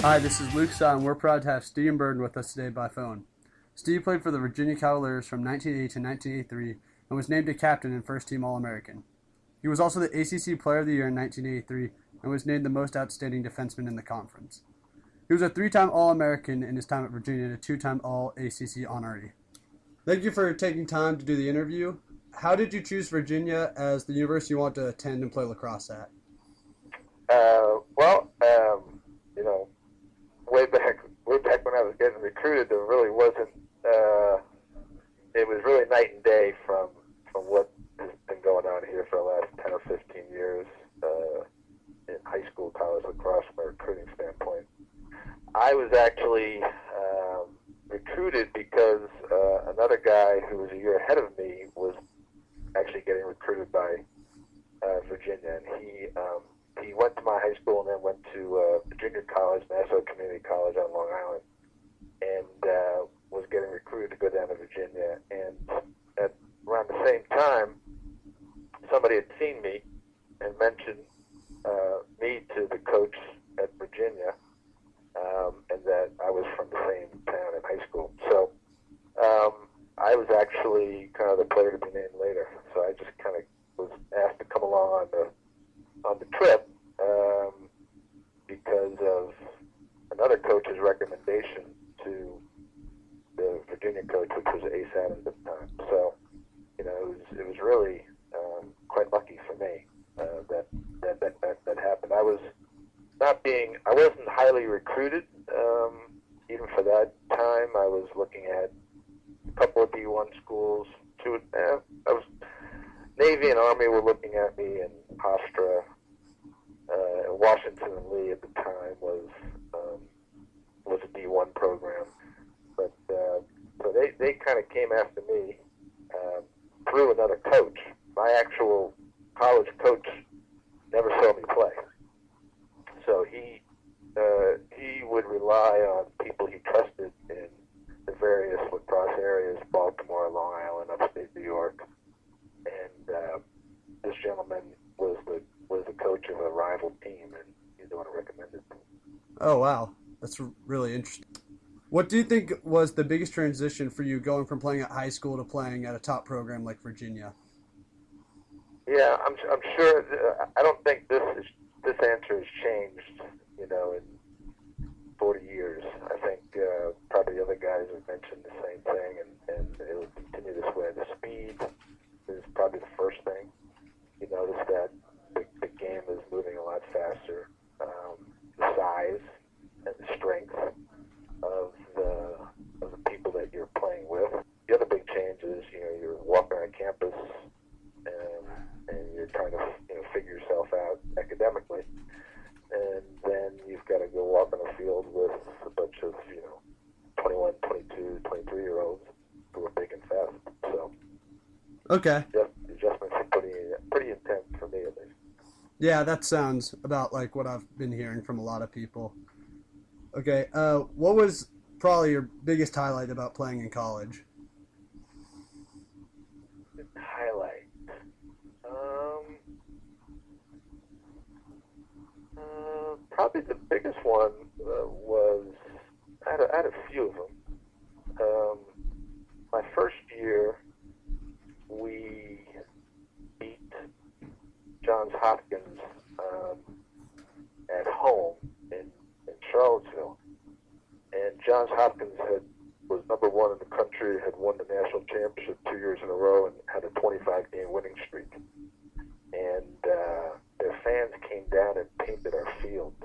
Hi, this is Luke Stott, and we're proud to have Steve Byrne with us today by phone. Steve played for the Virginia Cavaliers from 1980 to 1983 and was named a captain and first team All-American. He was also the ACC Player of the Year in 1983 and was named the most outstanding defenseman in the conference. He was a three-time All-American in his time at Virginia and a two-time All-ACC honoree. Thank you for taking time to do the interview. How did you choose Virginia as the university you want to attend and play lacrosse at? Well, you know, way back when I was getting recruited, there really wasn't. It was really night and day from what has been going on here for the last 10 or 15 years in high school, college lacrosse from a recruiting standpoint. I was actually recruited because another guy who was a year ahead of me was actually getting recruited by Virginia, and he went to my high school and then went to Virginia College, Nassau Community College on Long Island, and was getting recruited to go down to Virginia. And at around the same time, somebody had seen me and mentioned me to the coach at Virginia, and that I was from the same town in high school. So I was actually kind of the player to be named later. So I just kind of was asked to come along on the trip because of another coach's recommendation to the Virginia coach, which was Ace Adams at the time. So, it was really quite lucky for me that happened. I wasn't highly recruited. Even for that time, I was looking at a couple of D1 schools. Navy and Army were looking at me, and Hofstra, Washington and Lee at the time was a D1 program. But so they kind of came after me through another coach. My actual college coach never saw me play, so he would rely on people he trusted in the various lacrosse areas, Baltimore, Long Island, upstate New York, and this gentleman was the coach of a rival team, and he's the one who recommended me. Oh, wow. That's really interesting. What do you think was the biggest transition for you going from playing at high school to playing at a top program like Virginia? Yeah, I'm sure. I don't think this answer has changed, in 40 years. I think probably the other guys have mentioned the same thing, and it will continue this way. The speed is probably the first thing. You notice that the game is moving a lot faster. The size and the strength of the people that you're playing with. The other big change is you're walking on campus and you're trying to figure yourself out academically, and then you've got to go walk on a field with a bunch of 21, 22, 23-year-olds who are big and fast. So Okay. the adjustments are pretty intense for me at least. Yeah, that sounds about like what I've been hearing from a lot of people. Okay. What was probably your biggest highlight about playing in college? Highlight. Probably the biggest one was I had a few of them. My first year, we beat Johns Hopkins at home in Charlottesville, and Johns Hopkins was number one in the country, had won the national championship 2 years in a row, and had a 25-game winning streak. And their fans came down and painted our field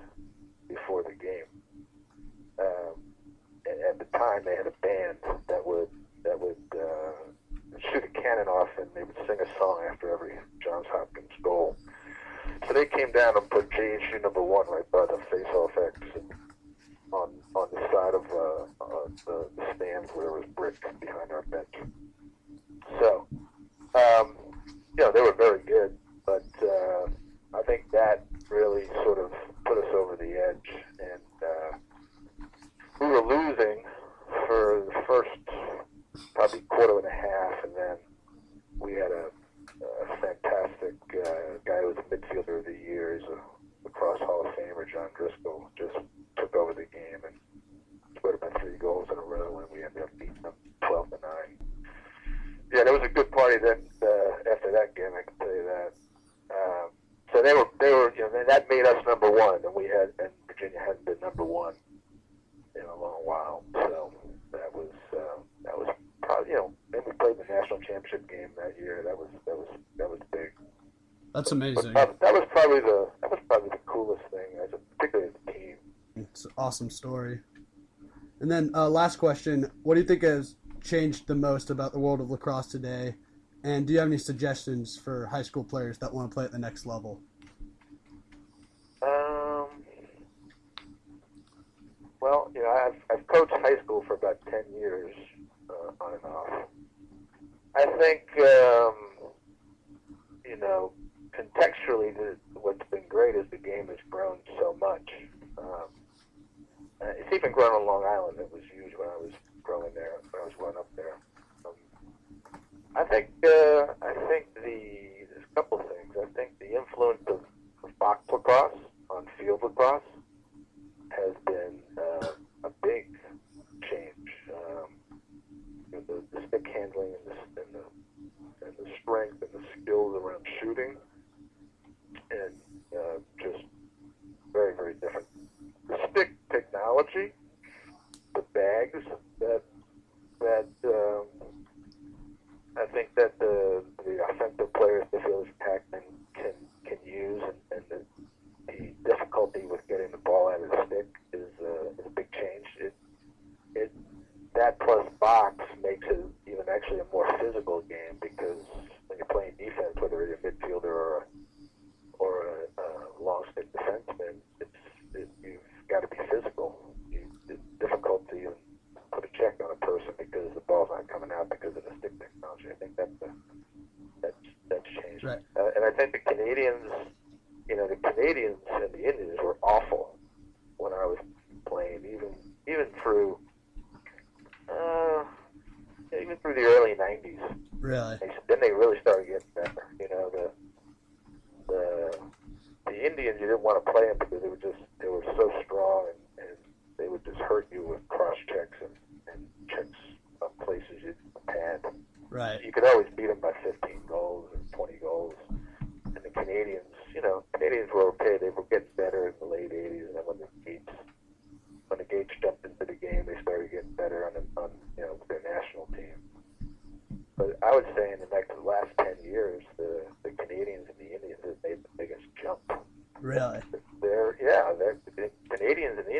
before the game. And at the time, they had a band that would shoot a cannon off, and they would sing a song after every Johns Hopkins goal. So they came down and put JSU number one right by the face-off X on the side of the stands where there was brick behind our bench. So, they were very good, but I think that really sort of put us over the edge, and we were losing for the first probably quarter and a half, and then we had a fantastic guy who was a midfielder of the year. He's a Lacrosse Hall of Famer, John Driscoll, just took over the a good party then after that game. I can tell you that. So they were, you know, that made us number one, and Virginia hadn't been number one in a long while. So that was probably, you know, and we played the national championship game that year. That was big. That's amazing. But that was probably the coolest thing, particularly as a team. It's an awesome story. And then last question, what do you think has changed the most about the world of lacrosse today? And do you have any suggestions for high school players that want to play at the next level? Well, you know, I've coached high school for about 10 years, on and off. I think, you know, contextually, what's been great is the game has grown so much. It's even grown on Long Island. It was huge when I was growing there, when I was growing up there. I think there's a couple things. I think the influence of box lacrosse on field lacrosse has been a big change. You know, the stick handling and the strength and the skills around shooting, and just very, very different. The stick technology, the bags that I think that the offensive players the fielders attacking can use, and the difficulty with getting the ball out of the stick is a big change. That plus box makes it even actually a more physical game, because when you're playing defense, whether you're a midfielder or a long stick defenseman, you've got to be physical. It's difficult to even put a check on a person because the ball's not coming out because of the stick technology. I think that's changed. Right. And I think the Canadians and the Indians were awful when I was playing, even through the early '90s. Really? Then they really started getting better. You know, the Indians, you didn't want to play them because they were so strong, and they would just hurt you with cross checks and checks on places you had. Right. You could always beat them by 15 goals or 20 goals. And the Canadians were okay. They were getting better in the late '80s, and then when the Gates jumped into the game, they started getting better on their national team. But I would say in the last 10 years, the Canadians and the Indians have made the biggest jump. Really? The Canadians and the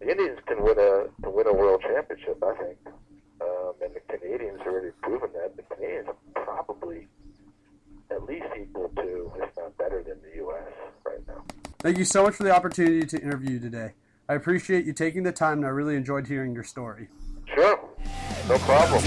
Indians can win a world championship, I think. And the Canadians have already proven that. The Canadians are probably at least equal to, if not better than, the U.S. right now. Thank you so much for the opportunity to interview you today. I appreciate you taking the time, and I really enjoyed hearing your story. Sure. No problem.